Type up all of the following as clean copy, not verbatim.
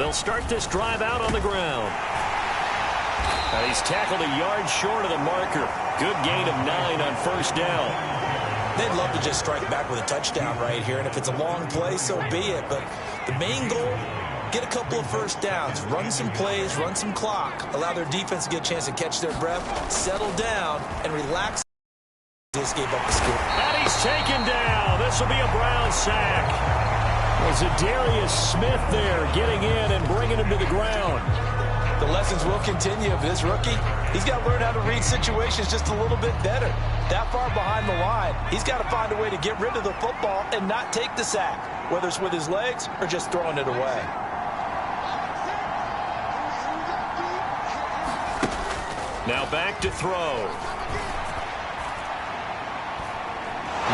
They'll start this drive out on the ground. He's tackled a yard short of the marker. Good gain of 9 on first down. They'd love to just strike back with a touchdown right here, and if it's a long play, so be it. But the main goal, get a couple of first downs, run some plays, run some clock, allow their defense to get a chance to catch their breath, settle down, and relax. Just gave up the score. And he's taken down. This will be a Brown sack. Was it Darius Smith there getting in and bringing him to the ground? The lessons will continue of this rookie. He's got to learn how to read situations just a little bit better. That far behind the line, he's got to find a way to get rid of the football and not take the sack, whether it's with his legs or just throwing it away. Now back to throw.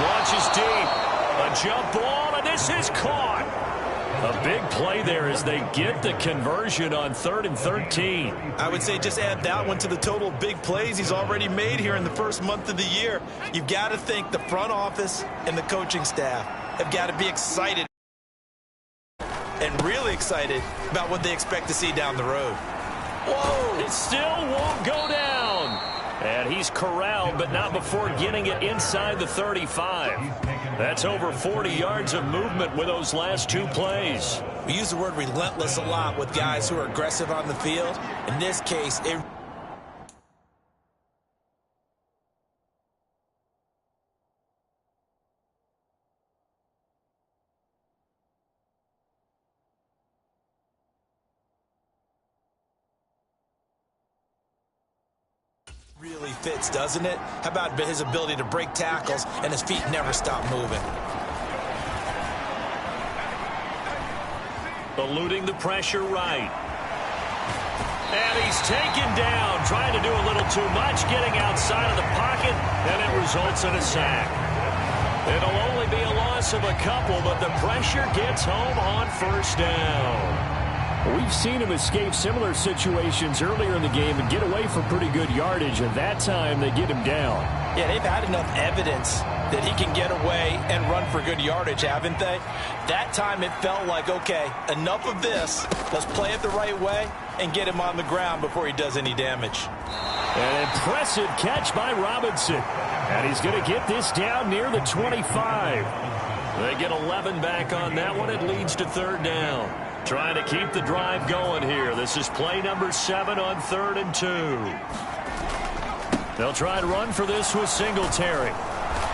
Launches deep. A jump ball, and this is caught. A big play there as they get the conversion on 3rd and 13. I would say just add that one to the total big plays he's already made here in the first month of the year. You've got to think the front office and the coaching staff have got to be excited and really excited about what they expect to see down the road. Whoa! It still won't go down. And he's corralled, but not before getting it inside the 35. That's over 40 yards of movement with those last 2 plays. We use the word relentless a lot with guys who are aggressive on the field. In this case, it really fits, doesn't it? How about his ability to break tackles and his feet never stop moving? Eluding the pressure right. And he's taken down, trying to do a little too much, getting outside of the pocket, and it results in a sack. It'll only be a loss of a couple, but the pressure gets home on first down. We've seen him escape similar situations earlier in the game and get away for pretty good yardage, and that time they get him down. Yeah, they've had enough evidence that he can get away and run for good yardage, haven't they? That time it felt like, okay, enough of this. Let's play it the right way and get him on the ground before he does any damage. An impressive catch by Robinson. And he's going to get this down near the 25. They get 11 back on that one. It leads to 3rd down. Trying to keep the drive going here. This is play number 7 on 3rd and 2. They'll try and run for this with Singletary.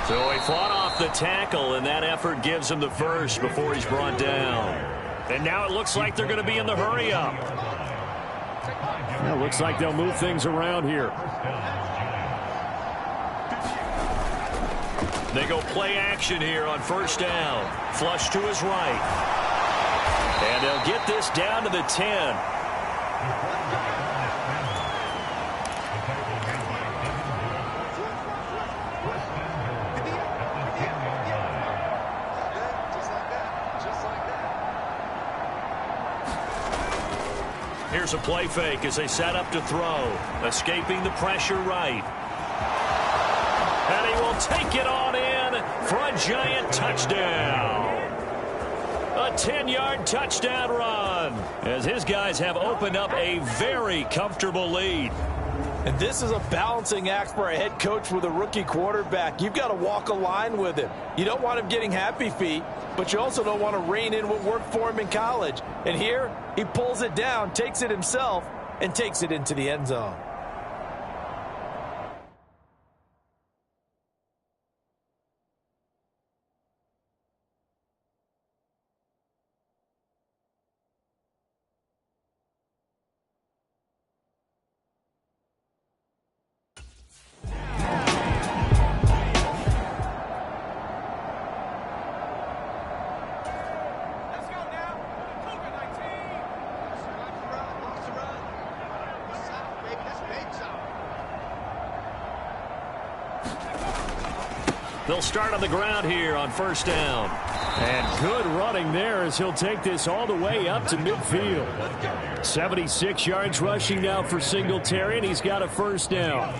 So he fought off the tackle, and that effort gives him the first before he's brought down. And now it looks like they're going to be in the hurry-up. It looks like they'll move things around here. They go play action here on first down. Flush to his right. And they'll get this down to the 10. Here's a play fake as they set up to throw. Escaping the pressure right. And he will take it on in for a giant touchdown. A 10-yard touchdown run as his guys have opened up a very comfortable lead. And this is a balancing act for a head coach with a rookie quarterback. You've got to walk a line with him. You don't want him getting happy feet, but you also don't want to rein in what worked for him in college. And here, he pulls it down, takes it himself, and takes it into the end zone. They'll start on the ground here on first down. And good running there as he'll take this all the way up to midfield. 76 yards rushing now for Singletary, and he's got a first down.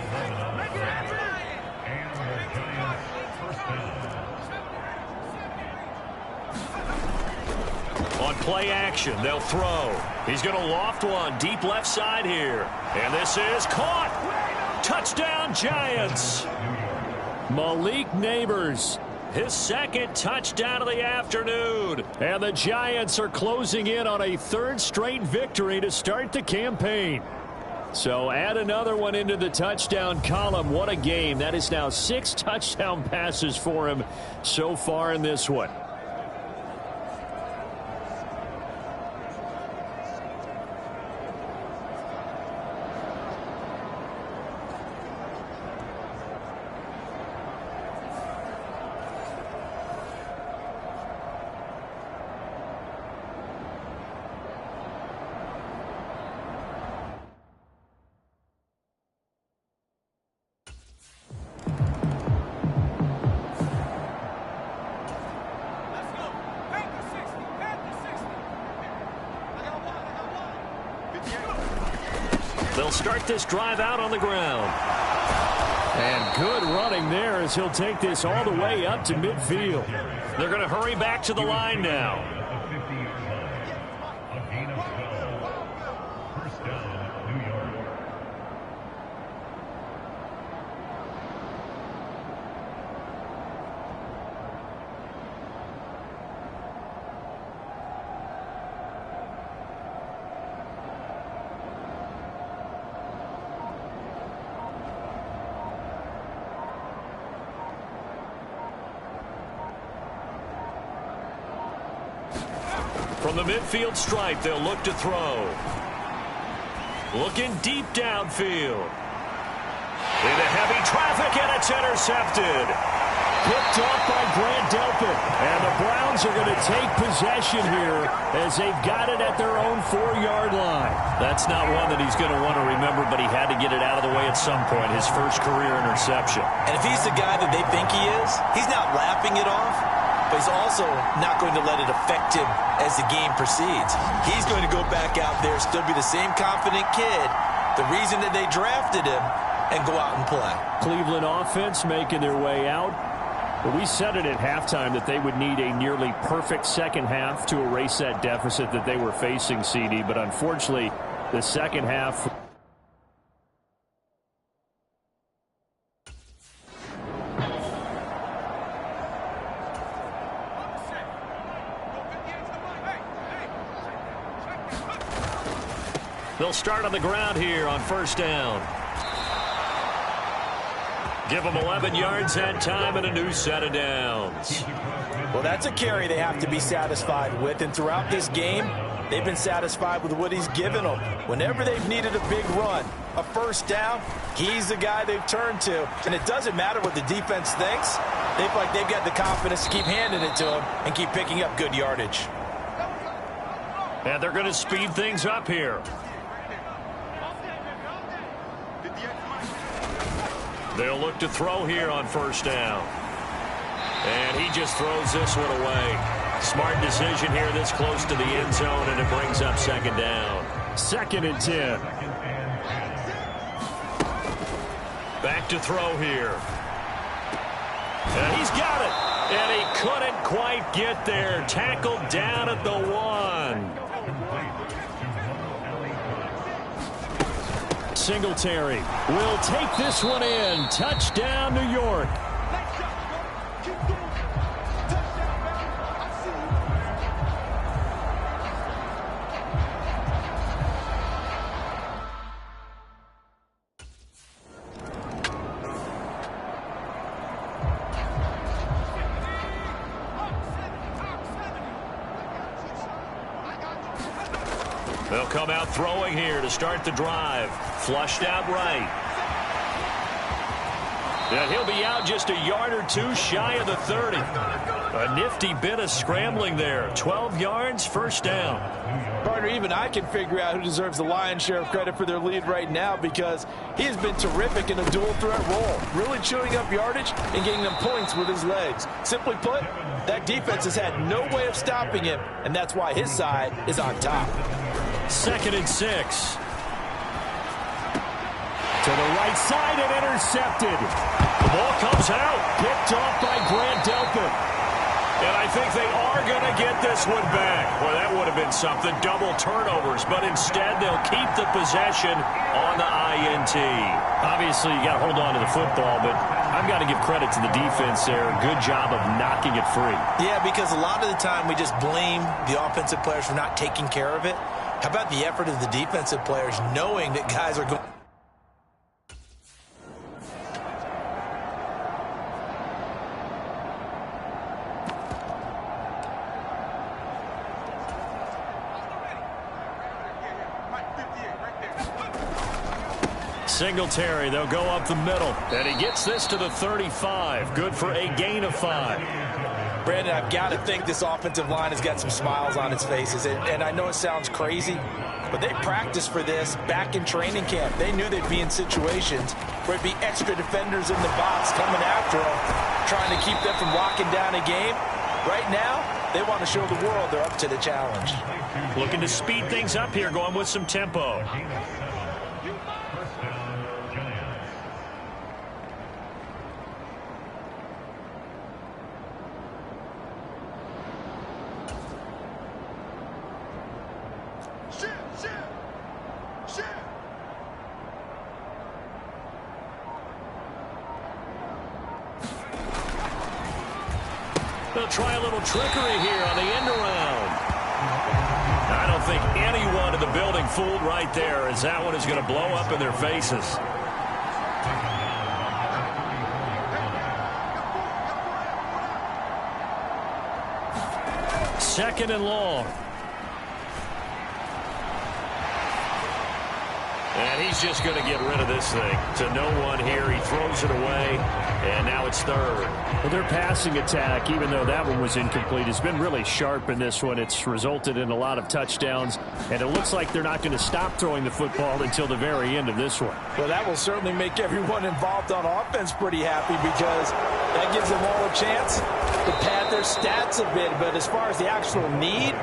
On play action. They'll throw. He's going to loft one deep left side here. And this is caught. Touchdown, Giants. Malik Neighbors, his second touchdown of the afternoon. And the Giants are closing in on a third straight victory to start the campaign. So add another one into the touchdown column. What a game. That is now 6 touchdown passes for him so far in this one. They'll start this drive out on the ground. And good running there as he'll take this all the way up to midfield. They're going to hurry back to the line now. From the midfield stripe, they'll look to throw. Looking deep downfield. Into heavy traffic, and it's intercepted. Picked off by Grant Delpit. And the Browns are going to take possession here as they've got it at their own 4-yard line. That's not one that he's going to want to remember, but he had to get it out of the way at some point, his first career interception. And if he's the guy that they think he is, he's not laughing it off, but he's also not going to let it affect him as the game proceeds. He's going to go back out there, still be the same confident kid, the reason that they drafted him, and go out and play. Cleveland offense making their way out. But we said it at halftime that they would need a nearly perfect second half to erase that deficit that they were facing, CD. But unfortunately, the second half... They'll start on the ground here on first down. Give them 11 yards that time and a new set of downs. Well, that's a carry they have to be satisfied with. And throughout this game, they've been satisfied with what he's given them. Whenever they've needed a big run, a first down, he's the guy they've turned to. And it doesn't matter what the defense thinks. They feel like they've got the confidence to keep handing it to him and keep picking up good yardage. And they're going to speed things up here. They'll look to throw here on first down. And he just throws this one away. Smart decision here this close to the end zone, and it brings up second down. 2nd and 10. Back to throw here. And he's got it. And he couldn't quite get there. Tackled down at the 1. Singletary will take this one in. Touchdown, New York. They'll come out throwing here to start the drive. Flushed out right. And he'll be out just a yard or two shy of the 30. A nifty bit of scrambling there. 12 yards, first down. Partner, even I can figure out who deserves the lion's share of credit for their lead right now, because he has been terrific in a dual threat role, really chewing up yardage and getting them points with his legs. Simply put, that defense has had no way of stopping him, and that's why his side is on top. 2nd and 6. To the right side and intercepted. The ball comes out. Picked off by Grant Delpit. And I think they are going to get this one back. Well, that would have been something. Double turnovers. But instead, they'll keep the possession on the INT. Obviously, you got to hold on to the football, but I've got to give credit to the defense there. Good job of knocking it free. Yeah, because a lot of the time we just blame the offensive players for not taking care of it. How about the effort of the defensive players knowing that guys are going... Singletary, they'll go up the middle. And he gets this to the 35. Good for a gain of 5. Brandon, I've got to think this offensive line has got some smiles on its faces. And I know it sounds crazy, but they practiced for this back in training camp. They knew they'd be in situations where it'd be extra defenders in the box coming after them, trying to keep them from locking down a game. Right now, they want to show the world they're up to the challenge. Looking to speed things up here, going with some tempo. They'll try a little trickery here on the end around. I don't think anyone in the building fooled right there, as that one is going to blow up in their faces. Second and long. And he's just going to get rid of this thing. To no one here. He throws it away. And now it's third. Well, their passing attack, even though that one was incomplete, has been really sharp in this one. It's resulted in a lot of touchdowns. And it looks like they're not going to stop throwing the football until the very end of this one. Well, that will certainly make everyone involved on offense pretty happy, because that gives them all a chance to pad their stats a bit. But as far as the actual need,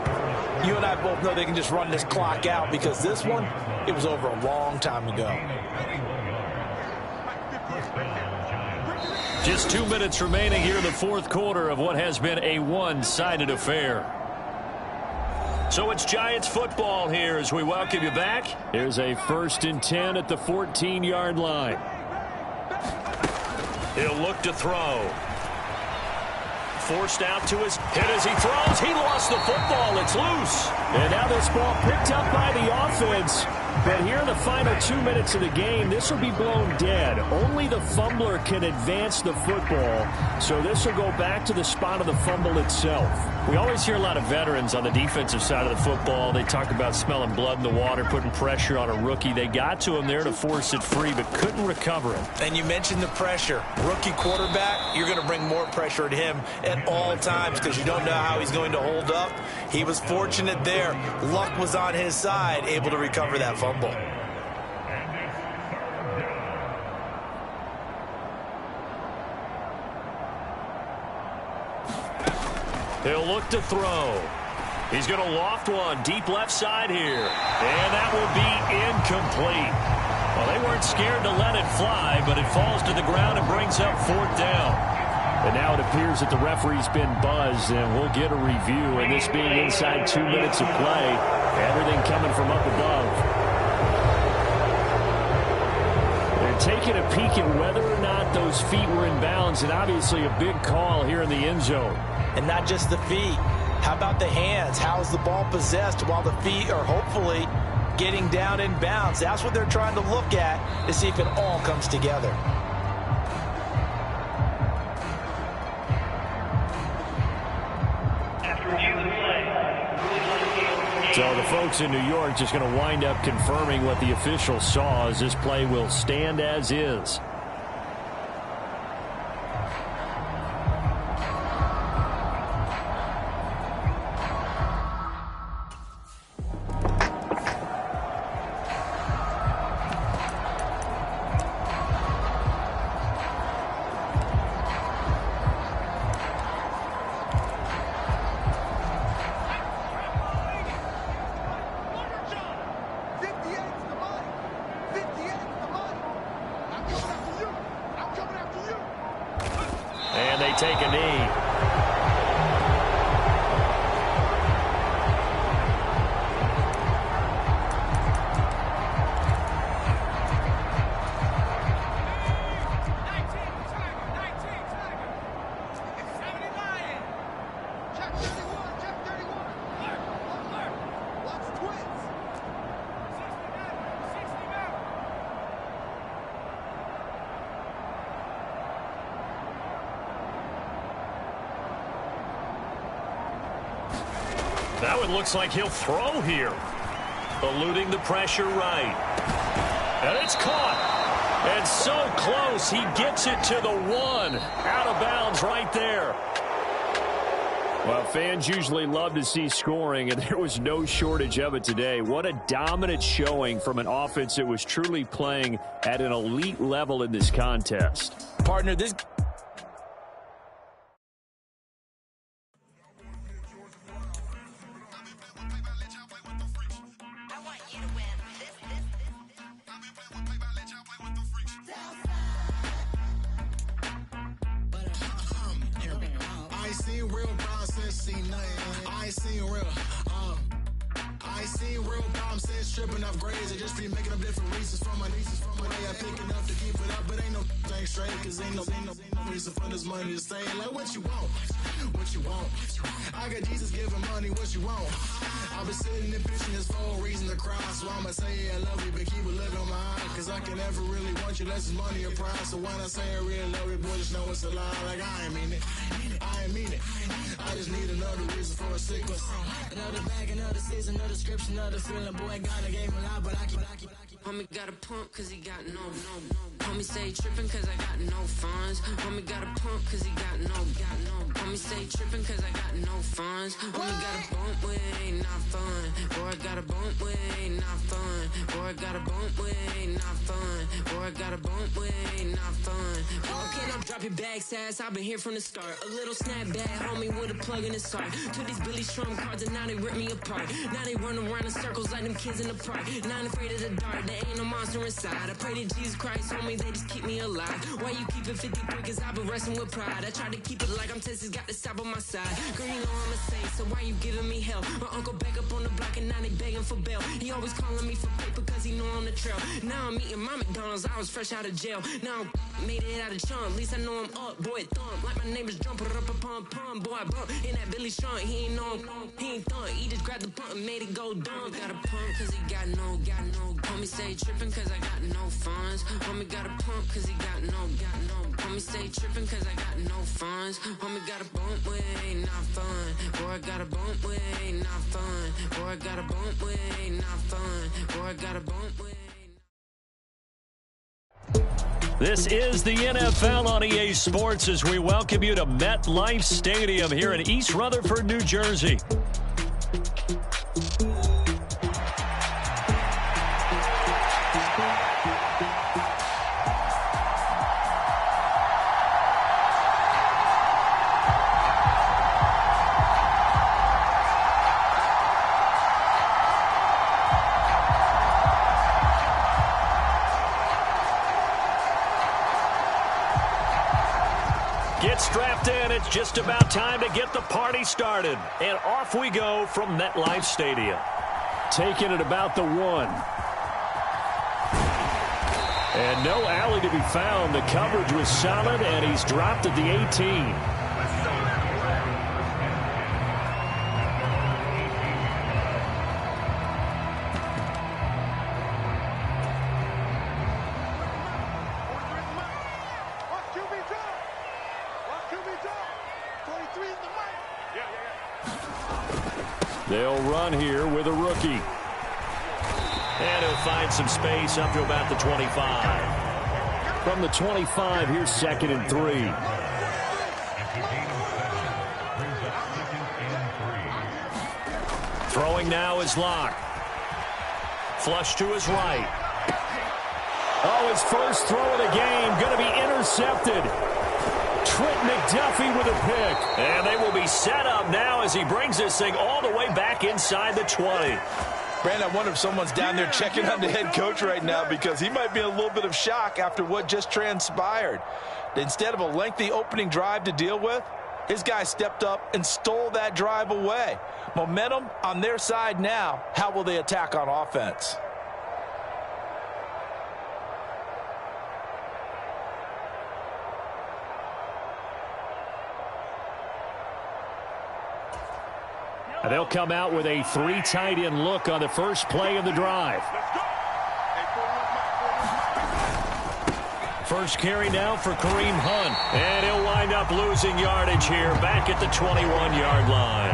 you and I both know they can just run this clock out, because this one, it was over a long time ago. Just 2 minutes remaining here in the fourth quarter of what has been a one-sided affair. So it's Giants football here as we welcome you back. Here's a 1st and 10 at the 14-yard line. He'll look to throw. Forced out to his hit as he throws. He lost the football. It's loose. And now this ball picked up by the offense. But here in the final 2 minutes of the game, this will be blown dead. Only the fumbler can advance the football. So this will go back to the spot of the fumble itself. We always hear a lot of veterans on the defensive side of the football. They talk about smelling blood in the water, putting pressure on a rookie. They got to him there to force it free, but couldn't recover it. And you mentioned the pressure. Rookie quarterback, you're going to bring more pressure at him at all times, because you don't know how he's going to hold up. He was fortunate there. Luck was on his side, able to recover that fumble. He'll look to throw. He's going to loft one deep left side here. And that will be incomplete. Well, they weren't scared to let it fly, but it falls to the ground and brings up 4th down. And now it appears that the referee's been buzzed, and we'll get a review. And this being inside 2 minutes of play, everything coming from up above. They're taking a peek at whether or not those feet were in bounds, and obviously a big call here in the end zone. And not just the feet. How about the hands? How is the ball possessed while the feet are hopefully getting down in bounds? That's what they're trying to look at to see if it all comes together. So the folks in New York just going to wind up confirming what the officials saw, as this play will stand as is. And they take a knee. Now it looks like he'll throw here. Eluding the pressure right. And it's caught. And so close, he gets it to the 1. Out of bounds right there. Well, fans usually love to see scoring, and there was no shortage of it today. What a dominant showing from an offense that was truly playing at an elite level in this contest. Partner, this... Stripping off grades and just be making up different reasons for my nieces. From my day I pick it up to keep it up, but ain't no thing straight, cause ain't no reason for this money to stay. Like what you want, what you want. I got Jesus giving money, what you want. I've been sitting and pitching this for a reason to cry, so I'ma say I love you, but keep a look on my eye, cause I can never really want you unless it's money or prize. So when I say I really love you, boy, just know it's a lie. Like I ain't mean it, I ain't mean it. I just need another reason for a sickness. Another bag, another season, another description, another feeling. Boy, God, I gave him a lot, but I keep. Homie got a pump cause he got no. Homie say trippin' cause I got no funds. Homie got a pump cause he got no. Homie say trippin' cause I got no funds. Homie got a bump with it ain't not fun. Boy, I got a bump with it ain't not fun. Boy, I got a bump with it ain't not fun. Boy, I got a bump with it ain't not fun. Okay, now drop your bag, sass. I've been here from the start. A little snapback, homie, with a plug in his heart. Took these Billy Strum cards and now they rip me apart. Now they run around in circles like them kids in the park. Now I'm afraid of the dark. There ain't no monster inside. I pray to Jesus Christ, homie, they just keep me alive. Why you keep it 53? Cause I've been wrestling with pride. I try to keep it like I'm Texas, got the stop on my side. Girl, you know I'm a saint, so why you giving me hell? My uncle back up on the block and now they begging for bail. He always calling me for paper cause he know I'm the trail. Now I'm eating my McDonald's, I was fresh out of jail. Now I'm made it out of chunk, at least I know I'm up. Boy, thump, like my name is Jumper, up a pump. Boy, I bump in that Billy Strong, he ain't know, he ain't thump. He just grabbed the pump and made it go dumb. Got a pump cause he got no. Homie say trippin' cause I got no funds. Homie got a pump cause he got no. Homie say trippin' cause I got no funds. Homie got a bump with it ain't not fun. Boy, I got a bump with it ain't not fun. Boy, I got a bump with it ain't not fun. Boy, I got a bump with it. This is the NFL on EA Sports as we welcome you to MetLife Stadium here in East Rutherford, New Jersey. Get strapped in. It's just about time to get the party started. And off we go from MetLife Stadium. Taking it about the 1. And no alley to be found. The coverage was solid, and he's dropped at the 18. They'll run here with a rookie. And he'll find some space up to about the 25. From the 25, here's 2nd and 3. Throwing now is Locke. Flush to his right. Oh, his first throw of the game going to be intercepted. Trent McDuffie with a pick. And they will be set up now as he brings this thing all the way back inside the 20. Brandon, I wonder if someone's down there checking on the head coach right now because he might be in a little bit of shock after what just transpired. Instead of a lengthy opening drive to deal with, his guy stepped up and stole that drive away. Momentum on their side now. How will they attack on offense? They'll come out with a 3 tight end look on the first play of the drive. First carry now for Kareem Hunt. And he'll wind up losing yardage here back at the 21-yard line.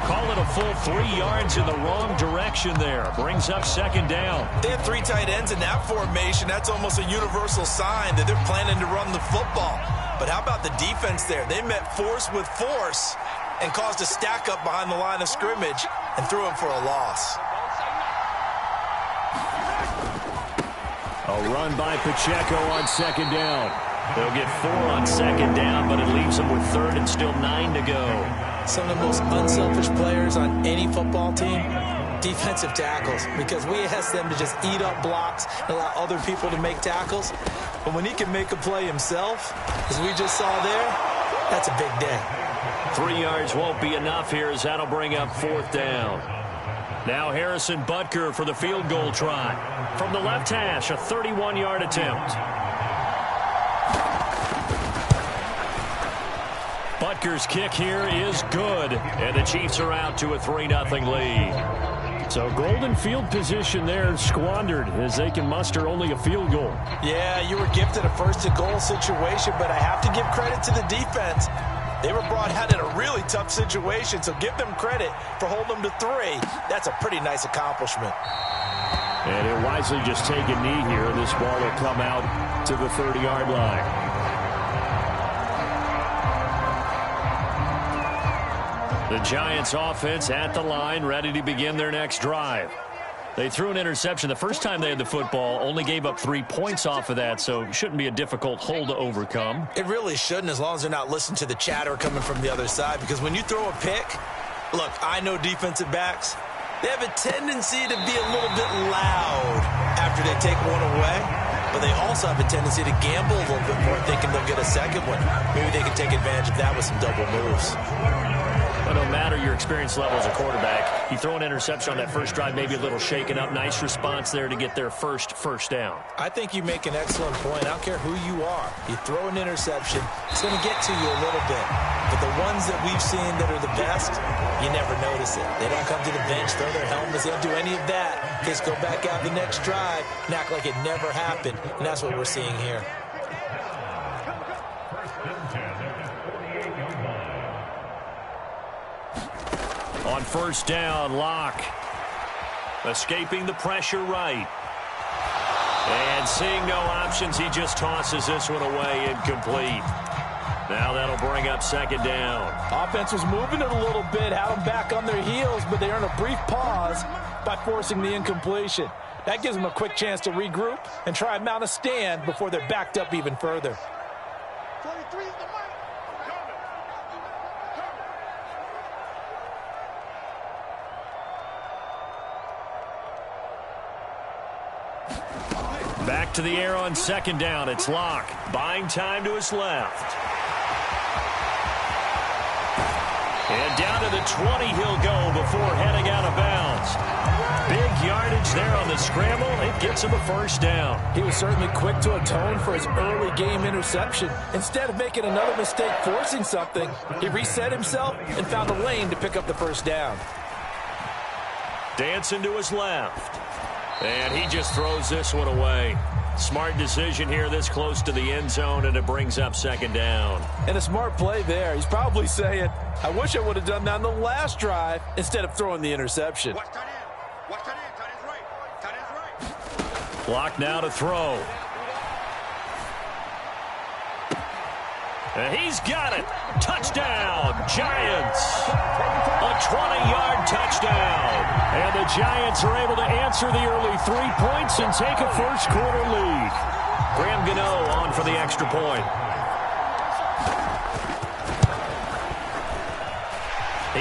Call Stolen a full 3 yards in the wrong direction there. Brings up second down. They have 3 tight ends in that formation. That's almost a universal sign that they're planning to run the football. But how about the defense there? They met force with force and caused a stack up behind the line of scrimmage and threw him for a loss. A run by Pacheco on second down. They'll get 4 on second down, but it leaves them with third and still 9 to go. Some of the most unselfish players on any football team, defensive tackles, because we ask them to just eat up blocks and allow other people to make tackles. But when he can make a play himself, as we just saw there, that's a big day. 3 yards won't be enough here as that'll bring up fourth down. Now Harrison Butker for the field goal try. From the left hash, a 31-yard attempt. Butker's kick here is good, and the Chiefs are out to a 3-0 lead. So golden field position there squandered as they can muster only a field goal. Yeah, you were gifted a first-and-goal situation, but I have to give credit to the defense. They were brought out in a really tough situation, so give them credit for holding them to 3. That's a pretty nice accomplishment. And he'll wisely just take a knee here. This ball will come out to the 30-yard line. The Giants offense at the line, ready to begin their next drive. They threw an interception the first time they had the football, only gave up 3 points off of that, so it shouldn't be a difficult hole to overcome. It really shouldn't, as long as they're not listening to the chatter coming from the other side, because when you throw a pick, look, I know defensive backs, they have a tendency to be a little bit loud after they take one away, but they also have a tendency to gamble a little bit more, thinking they'll get a second one. Maybe they can take advantage of that with some double moves. But no matter your experience level as a quarterback, you throw an interception on that first drive, maybe a little shaken up. Nice response there to get their first down. I think you make an excellent point. I don't care who you are. You throw an interception, it's going to get to you a little bit. But the ones that we've seen that are the best, you never notice it. They don't come to the bench, throw their helmets. They don't do any of that. They just go back out the next drive and act like it never happened. And that's what we're seeing here. On first down, Locke escaping the pressure right. And seeing no options, he just tosses this one away, incomplete. Now that'll bring up second down. Offense was moving it a little bit, had them back on their heels, but they earn a brief pause by forcing the incompletion. That gives them a quick chance to regroup and try and mount a stand before they're backed up even further. 23 is the mark. Back to the air on second down. It's Locke. Buying time to his left. And down to the 20 he'll go before heading out of bounds. Big yardage there on the scramble. It gets him a first down. He was certainly quick to atone for his early game interception. Instead of making another mistake forcing something, he reset himself and found a lane to pick up the first down. Dancing to his left. And he just throws this one away. Smart decision here this close to the end zone, and it brings up second down. And a smart play there. He's probably saying, I wish I would have done that on the last drive instead of throwing the interception. Watch tight end. Watch tight end. Tight end's right. Tight end's right. Clock now to throw. And he's got it. Touchdown, Giants. A 20-yard touchdown. And the Giants are able to answer the early 3 points and take a first-quarter lead. Graham Gano on for the extra point.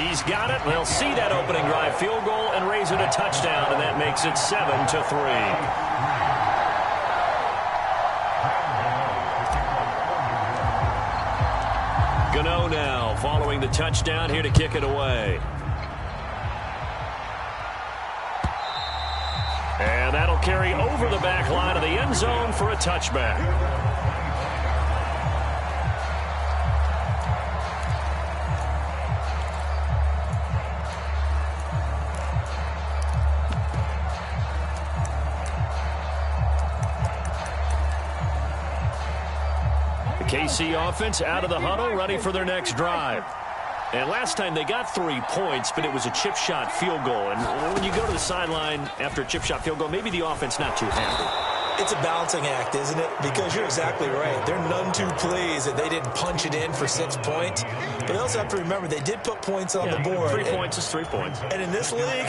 He's got it. They'll see that opening drive field goal and raise it a touchdown, and that makes it 7-3. Gano now following the touchdown here to kick it away. And that'll carry over the back line of the end zone for a touchback. The KC offense out of the huddle, ready for their next drive. And last time they got 3 points, but it was a chip shot field goal. And when you go to the sideline after a chip shot field goal, maybe the offense not too happy. It's a balancing act, isn't it? Because you're exactly right. They're none too pleased that they didn't punch it in for 6 points. But they also have to remember they did put points on the board. 3 points is 3 points. And in this league,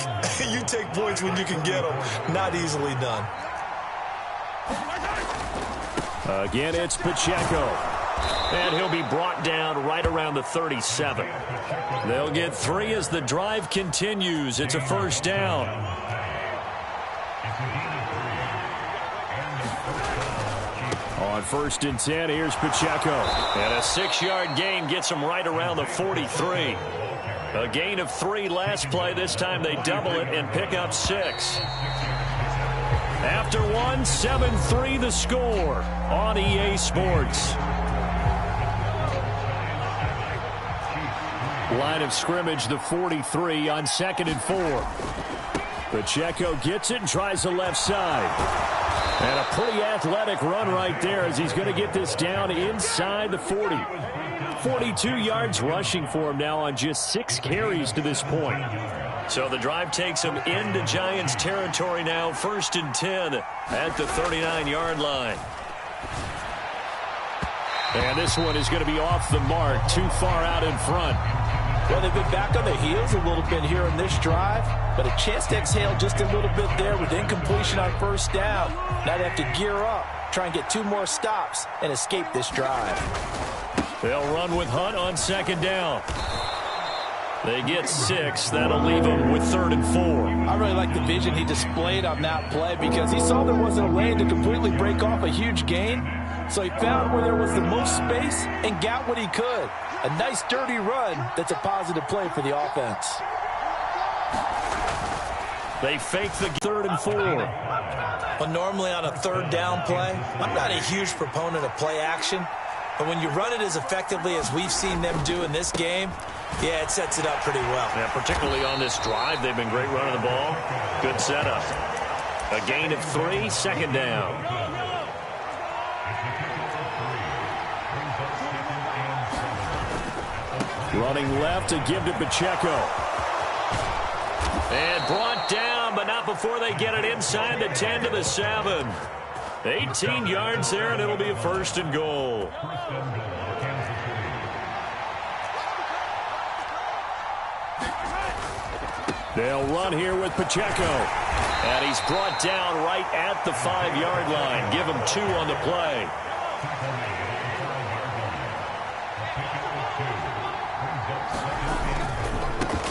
you take points when you can get them. Not easily done. Again, it's Pacheco. And he'll be brought down right around the 37. They'll get 3 as the drive continues. It's a first down. On 1st and 10, here's Pacheco. And a 6-yard gain gets him right around the 43. A gain of 3 last play. This time they double it and pick up 6. After 1, 7-3 the score on EA Sports. Line of scrimmage, the 43 on 2nd and 4. Pacheco gets it and tries the left side. And a pretty athletic run right there as he's going to get this down inside the 40. 42 yards rushing for him now on just 6 carries to this point. So the drive takes him into Giants territory now, 1st and 10 at the 39-yard line. And this one is going to be off the mark, too far out in front. Well, they've been back on their heels a little bit here in this drive, but a chance to exhale just a little bit there with incompletion on 1st down. Now they have to gear up, try and get 2 more stops, and escape this drive. They'll run with Hunt on 2nd down. They get 6. That'll leave them with 3rd and 4. I really like the vision he displayed on that play because he saw there wasn't a lane to completely break off a huge gain. So he found where there was the most space and got what he could. A nice, dirty run that's a positive play for the offense. They fake the 3rd and 4. Well, normally on a 3rd down play, I'm not a huge proponent of play action. But when you run it as effectively as we've seen them do in this game, yeah, it sets it up pretty well. Yeah, particularly on this drive, they've been great running the ball. Good setup. A gain of 3, 2nd down. Running left to give to Pacheco. And brought down, but not before they get it inside the 10 to the 7. 18 yards there, and it'll be a 1st and goal. They'll run here with Pacheco. And he's brought down right at the 5-yard line. Give him 2 on the play.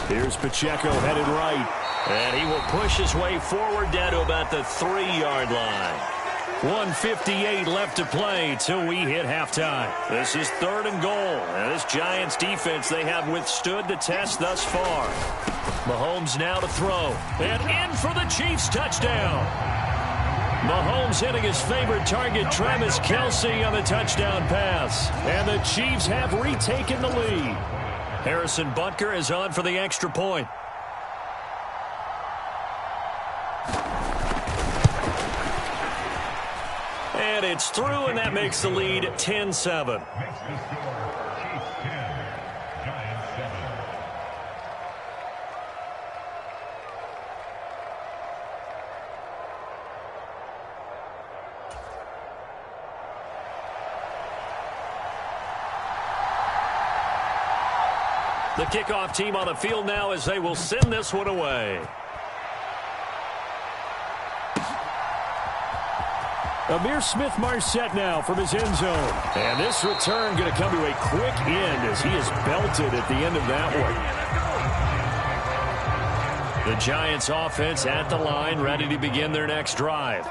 Here's Pacheco headed right. And he will push his way forward down to about the 3-yard line. 1:58 left to play till we hit halftime. This is 3rd and goal. And this Giants defense, they have withstood the test thus far. Mahomes now to throw. And in for the Chiefs touchdown. Mahomes hitting his favorite target, Travis Kelce, on the touchdown pass. And the Chiefs have retaken the lead. Harrison Butker is on for the extra point. And it's through, and that makes the lead 10-7. The kickoff team on the field now as they will send this one away. Amir Smith-Marset now from his end zone. And this return going to come to a quick end as he is belted at the end of that one. The Giants offense at the line, ready to begin their next drive.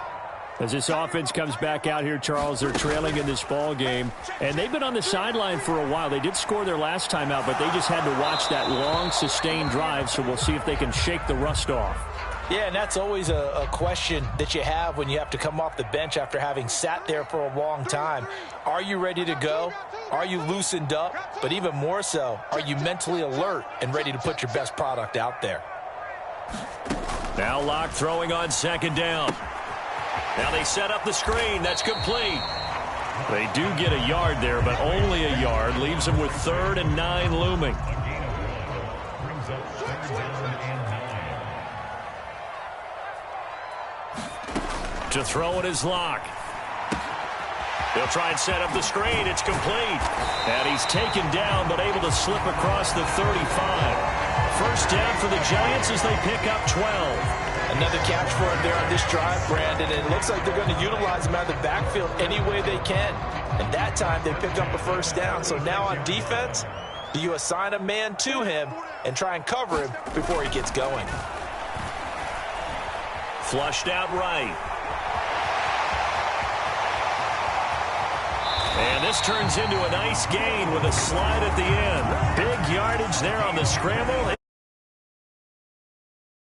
As this offense comes back out here, Charles, they're trailing in this ball game, and they've been on the sideline for a while. They did score their last time out, but they just had to watch that long, sustained drive, so we'll see if they can shake the rust off. Yeah, and that's always a question that you have when you have to come off the bench after having sat there for a long time. Are you ready to go? Are you loosened up? But even more so, are you mentally alert and ready to put your best product out there? Now Locke throwing on 2nd down. Now they set up the screen. That's complete. They do get a yard there, but only a yard. Leaves them with 3rd and 9 looming. To throw it is Locke. He'll try and set up the screen. It's complete. And he's taken down, but able to slip across the 35. First down for the Giants as they pick up 12. Another catch for him there on this drive, Brandon. And it looks like they're going to utilize him out of the backfield any way they can. And that time they pick up a first down. So now on defense, do you assign a man to him and try and cover him before he gets going? Flushed out right. And this turns into a nice gain with a slide at the end. Big yardage there on the scramble.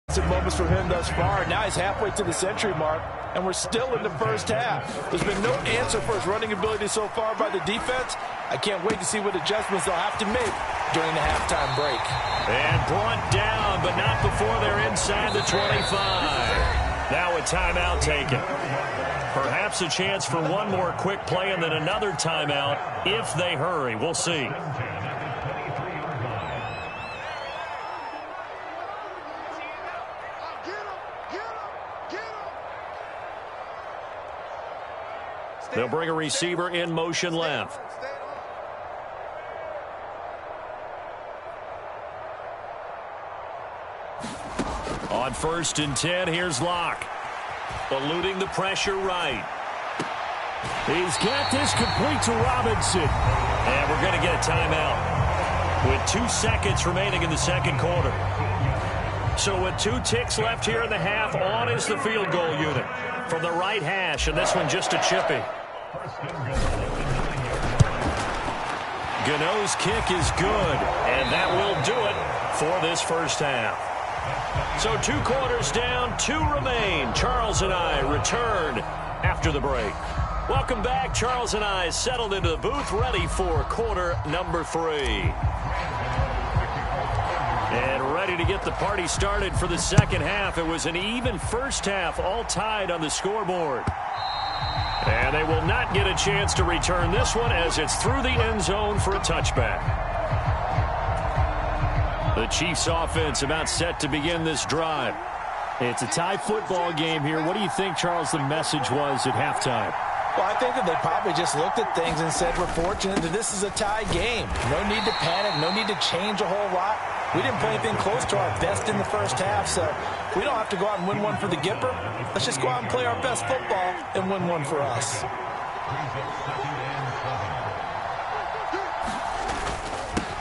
Some moments from him thus far. Now he's halfway to the century mark, and we're still in the first half. There's been no answer for his running ability so far by the defense. I can't wait to see what adjustments they'll have to make during the halftime break. And brought down, but not before they're inside the 25. Now a timeout taken. Perhaps a chance for one more quick play and then another timeout if they hurry. We'll see. They'll bring a receiver in motion left. On 1st and 10, here's Locke. Eluding the pressure right. He's got this complete to Robinson. And we're going to get a timeout with 2 seconds remaining in the second quarter. So with 2 ticks left here in the half, on is the field goal unit from the right hash, and this one just a chippy. Gano's kick is good, and that will do it for this first half. So 2 quarters down, 2 remain. Charles and I return after the break. Welcome back. Charles and I settled into the booth, ready for quarter number 3. And ready to get the party started for the second half. It was an even first half, all tied on the scoreboard. And they will not get a chance to return this one as it's through the end zone for a touchback. The Chiefs offense about set to begin this drive. It's a tie football game here. What do you think, Charles, the message was at halftime? Well, I think that they probably just looked at things and said, we're fortunate that this is a tie game. No need to panic, no need to change a whole lot. We didn't play anything close to our best in the first half, so we don't have to go out and win one for the Gipper. Let's just go out and play our best football and win one for us.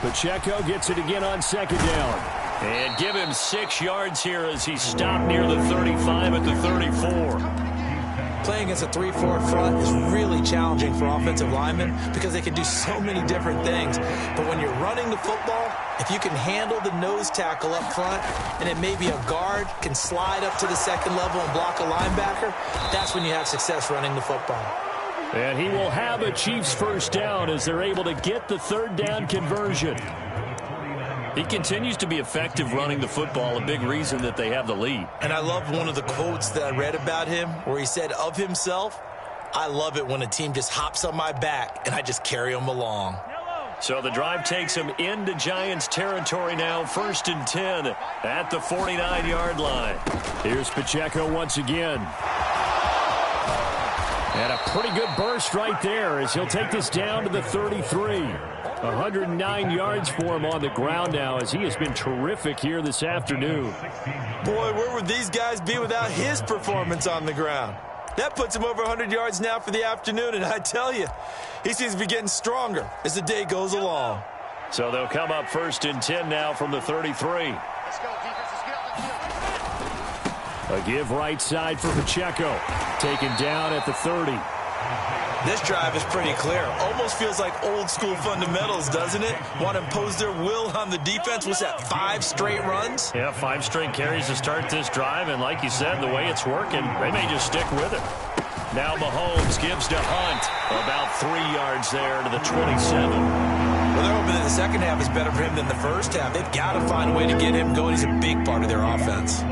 Pacheco gets it again on second down. And give him 6 yards here as he stopped near the 35 at the 34. Playing against a 3-4 front is really challenging for offensive linemen because they can do so many different things. But when you're running the football, if you can handle the nose tackle up front and it may be a guard can slide up to the second level and block a linebacker, that's when you have success running the football. And he will have a Chiefs first down as they're able to get the third down conversion. He continues to be effective running the football, a big reason that they have the lead. And I love one of the quotes that I read about him where he said of himself, I love it when a team just hops on my back and I just carry them along. So the drive takes him into Giants territory now, 1st and 10 at the 49-yard line. Here's Pacheco once again. And a pretty good burst right there as he'll take this down to the 33. 109 yards for him on the ground now as he has been terrific here this afternoon. Boy, where would these guys be without his performance on the ground? That puts him over 100 yards now for the afternoon, and I tell you, he seems to be getting stronger as the day goes along. So they'll come up 1st and 10 now from the 33. Let's go, defense. Let's get A give right side for Pacheco. Taken down at the 30. This drive is pretty clear. Almost feels like old school fundamentals, doesn't it? Want to impose their will on the defense. What's that, 5 straight runs? Yeah, 5 straight carries to start this drive. And like you said, the way it's working, they may just stick with it. Now Mahomes gives to Hunt. About 3 yards there to the 27. Well, they're hoping that the second half is better for him than the first half. They've got to find a way to get him going. He's a big part of their offense.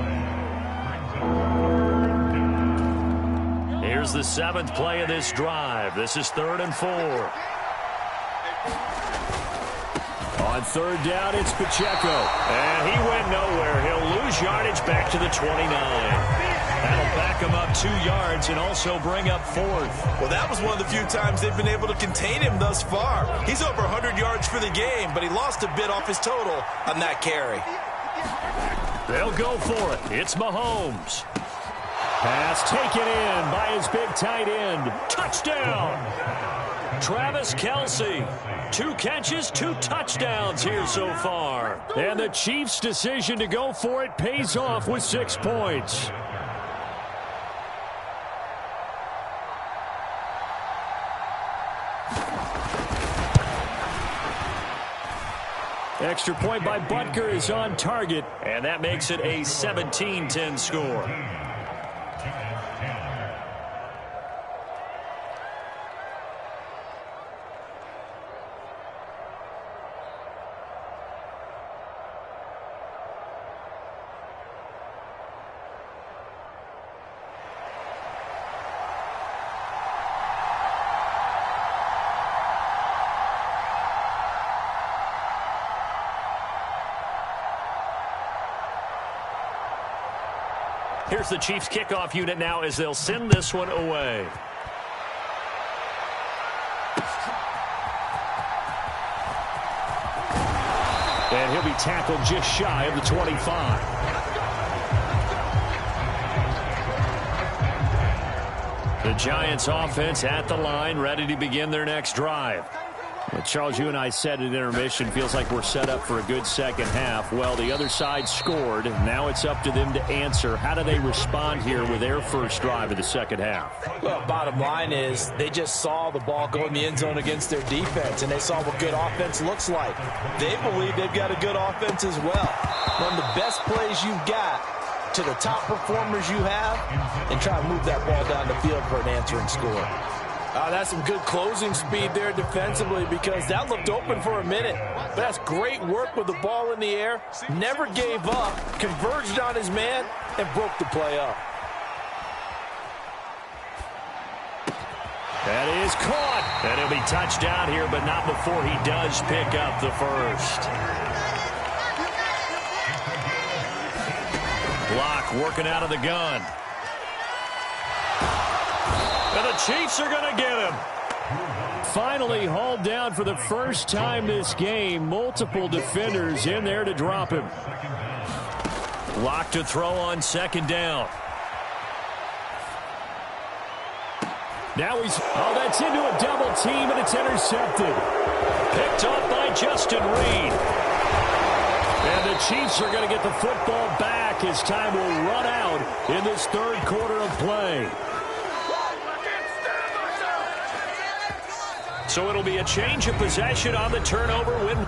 Here's the 7th play of this drive. This is 3rd and 4. On On third down, it's Pacheco. And he went nowhere. He'll lose yardage back to the 29. That'll back him up 2 yards and also bring up fourth. Well, that was one of the few times they've been able to contain him thus far. He's over 100 yards for the game, but he lost a bit off his total on that carry. They'll go for it. It's Mahomes. Pass taken in by his big tight end. Touchdown! Travis Kelce. 2 catches, 2 touchdowns here so far. And the Chiefs' decision to go for it pays off with 6 points. Extra point by Butker is on target. And that makes it a 17-10 score. Here's the Chiefs kickoff unit now as they'll send this one away. And he'll be tackled just shy of the 25. The Giants offense at the line, ready to begin their next drive. Well, Charles, you and I said at intermission, feels like we're set up for a good second half. Well, the other side scored. Now it's up to them to answer. How do they respond here with their first drive of the second half? Well, bottom line is they just saw the ball go in the end zone against their defense, and they saw what good offense looks like. They believe they've got a good offense as well. Run the best plays you've got to the top performers you have and try to move that ball down the field for an answering score. That's some good closing speed there defensively because that looked open for a minute. But that's great work with the ball in the air. Never gave up, converged on his man, and broke the play up. That is caught. And he'll be touched down here, but not before he does pick up the first. Block working out of the gun. And the Chiefs are going to get him. Finally hauled down for the first time this game. Multiple defenders in there to drop him. Lock to throw on second down. Now that's into a double team, and it's intercepted. Picked off by Justin Reed. And the Chiefs are going to get the football back as time will run out in this third quarter of play. So it'll be a change of possession on the turnover win.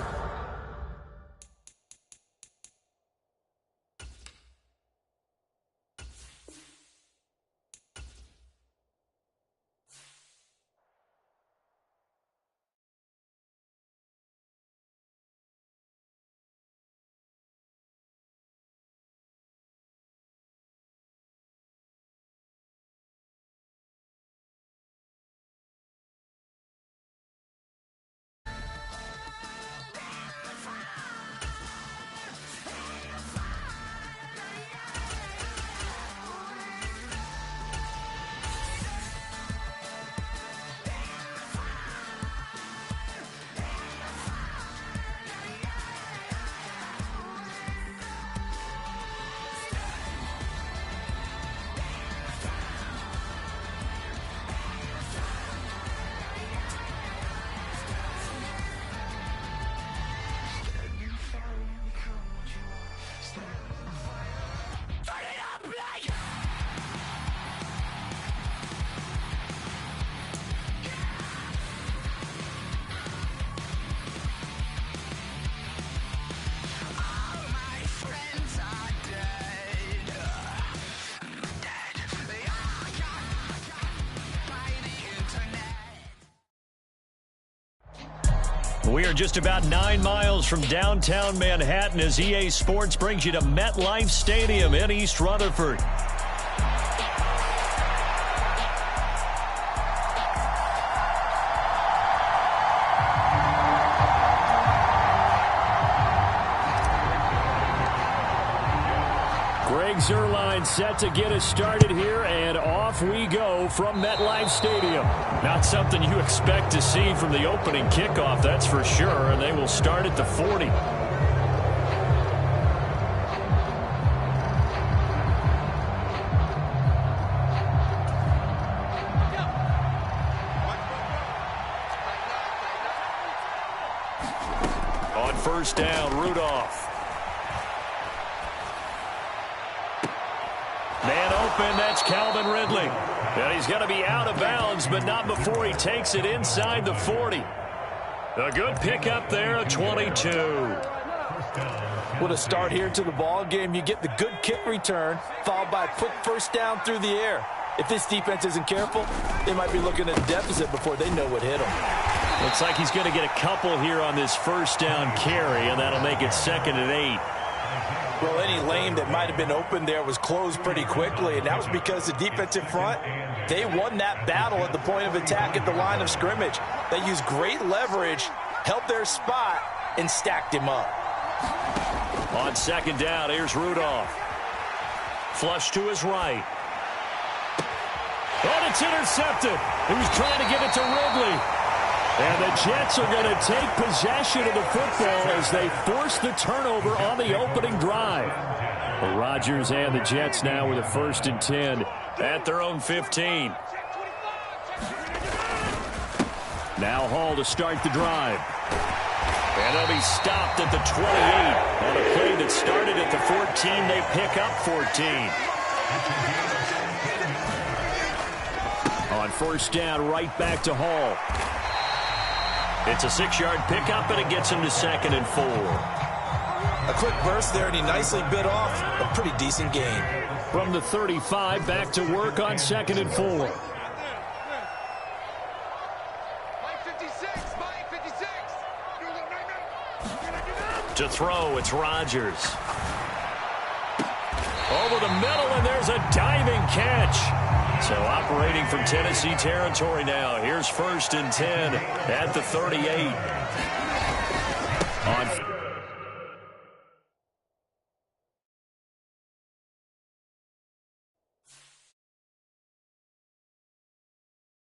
We are just about 9 miles from downtown Manhattan as EA Sports brings you to MetLife Stadium in East Rutherford. Zerline set to get us started here, and off we go from MetLife Stadium. Not something you expect to see from the opening kickoff, that's for sure, and they will start at the 40. On first down, Rudolph. Man open, that's Calvin Ridley. And he's going to be out of bounds, but not before he takes it inside the 40. A good pickup there, a 22. What a start here to the ball game. You get the good kick return, followed by a quick first down through the air. If this defense isn't careful, they might be looking at a deficit before they know what hit them. Looks like he's going to get a couple here on this first down carry, and that'll make it 2nd and 8. Well, any lane that might have been open there was closed pretty quickly, and that was because the defensive front, they won that battle at the point of attack at the line of scrimmage. They used great leverage, held their spot, and stacked him up. On 2nd down, here's Rudolph. Flush to his right. Oh, it's intercepted. He was trying to give it to Ridley. And the Jets are going to take possession of the football as they force the turnover on the opening drive. The Rodgers and the Jets now with a 1st and 10 at their own 15. Now Hall to start the drive. And they'll be stopped at the 28. On a play that started at the 14, they pick up 14. On first down, right back to Hall. It's a 6-yard pickup, and it gets him to 2nd and 4. A quick burst there, and he nicely bit off a pretty decent gain. From the 35, back to work on 2nd and 4. To throw, it's Rodgers. Over the middle, and there's a diving catch. So operating from Tennessee territory now. Here's 1st and 10 at the 38. On